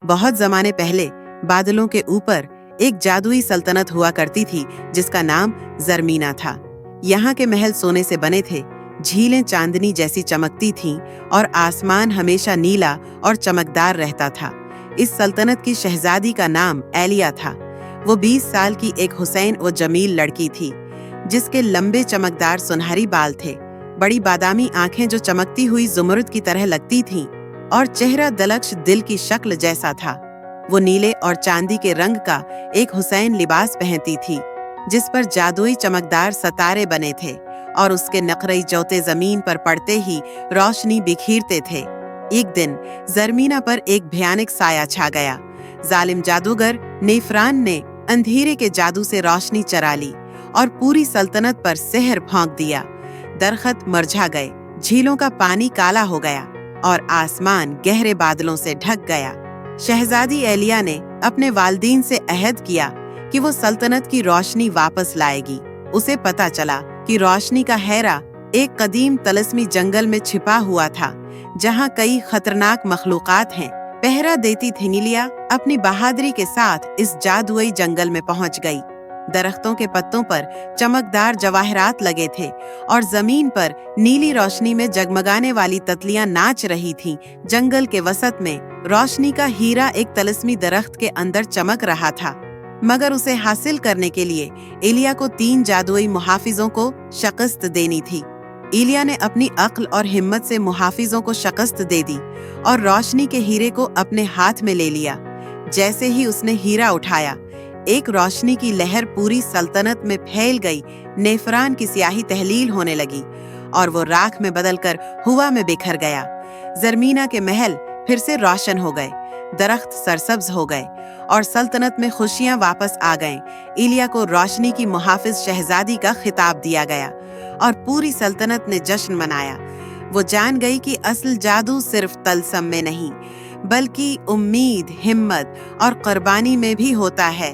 बहुत ज़माने पहले बादलों के ऊपर एक जादुई सल्तनत हुआ करती थी जिसका नाम ज़रमीना था। यहाँ के महल सोने से बने थे, झीलें चांदनी जैसी चमकती थीं और आसमान हमेशा नीला और चमकदार रहता था। इस सल्तनत की शहजादी का नाम एलिया था। वो 20 साल की एक हुसैन व जमील लड़की थी जिसके लंबे चमकदार सुनहरी बाल थे, बड़ी बादामी आंखें जो चमकती हुई ज़ुमरुद की तरह लगती थीं और चेहरा दलक्ष दिल की शक्ल जैसा था। वो नीले और चांदी के रंग का एक हुसैन लिबास पहनती थी जिस पर जादुई चमकदार सितारे बने थे और उसके नखरई जौते जमीन पर पड़ते ही रोशनी बिखेरते थे। एक दिन ज़रमीना पर एक भयानक साया छा गया। जालिम जादूगर नेफरान ने अंधेरे के जादू से रोशनी चरा ली और पूरी सल्तनत पर सहर फौंक दिया। दरख्त मरझा गए, झीलों का पानी काला हो गया और आसमान गहरे बादलों से ढक गया। शहजादी एलिया ने अपने वालिदीन से अहद किया कि वो सल्तनत की रोशनी वापस लाएगी। उसे पता चला कि रोशनी का हेरा एक कदीम तलस्मी जंगल में छिपा हुआ था जहाँ कई खतरनाक मखलूकात हैं। पहरा देती थिंगिलिया अपनी बहादुरी के साथ इस जादुई जंगल में पहुंच गई। दरख्तों के पत्तों पर चमकदार जवाहरात लगे थे और जमीन पर नीली रोशनी में जगमगाने वाली तितलियां नाच रही थीं। जंगल के वसत में रोशनी का हीरा एक तलस्मी दरख्त के अंदर चमक रहा था, मगर उसे हासिल करने के लिए एलिया को 3 जादुई मुहाफिजों को शिकस्त देनी थी। एलिया ने अपनी अक्ल और हिम्मत से मुहाफिजों को शिकस्त दे दी और रोशनी के हीरे को अपने हाथ में ले लिया। जैसे ही उसने हीरा उठाया, एक रोशनी की लहर पूरी सल्तनत में फैल गई। नेफरान की स्याही तहलील होने लगी और वो राख में बदलकर हुआ में बिखर गया। ज़रमीना के महल फिर से रोशन हो गए, दरख्त सरसब्ज हो गए और सल्तनत में खुशियां वापस आ गईं। एलिया को रोशनी की मुहाफिज शहजादी का खिताब दिया गया और पूरी सल्तनत ने जश्न मनाया। वो जान गई कि असल जादू सिर्फ तलस्म में नहीं, बल्कि उम्मीद, हिम्मत और कुर्बानी में भी होता है।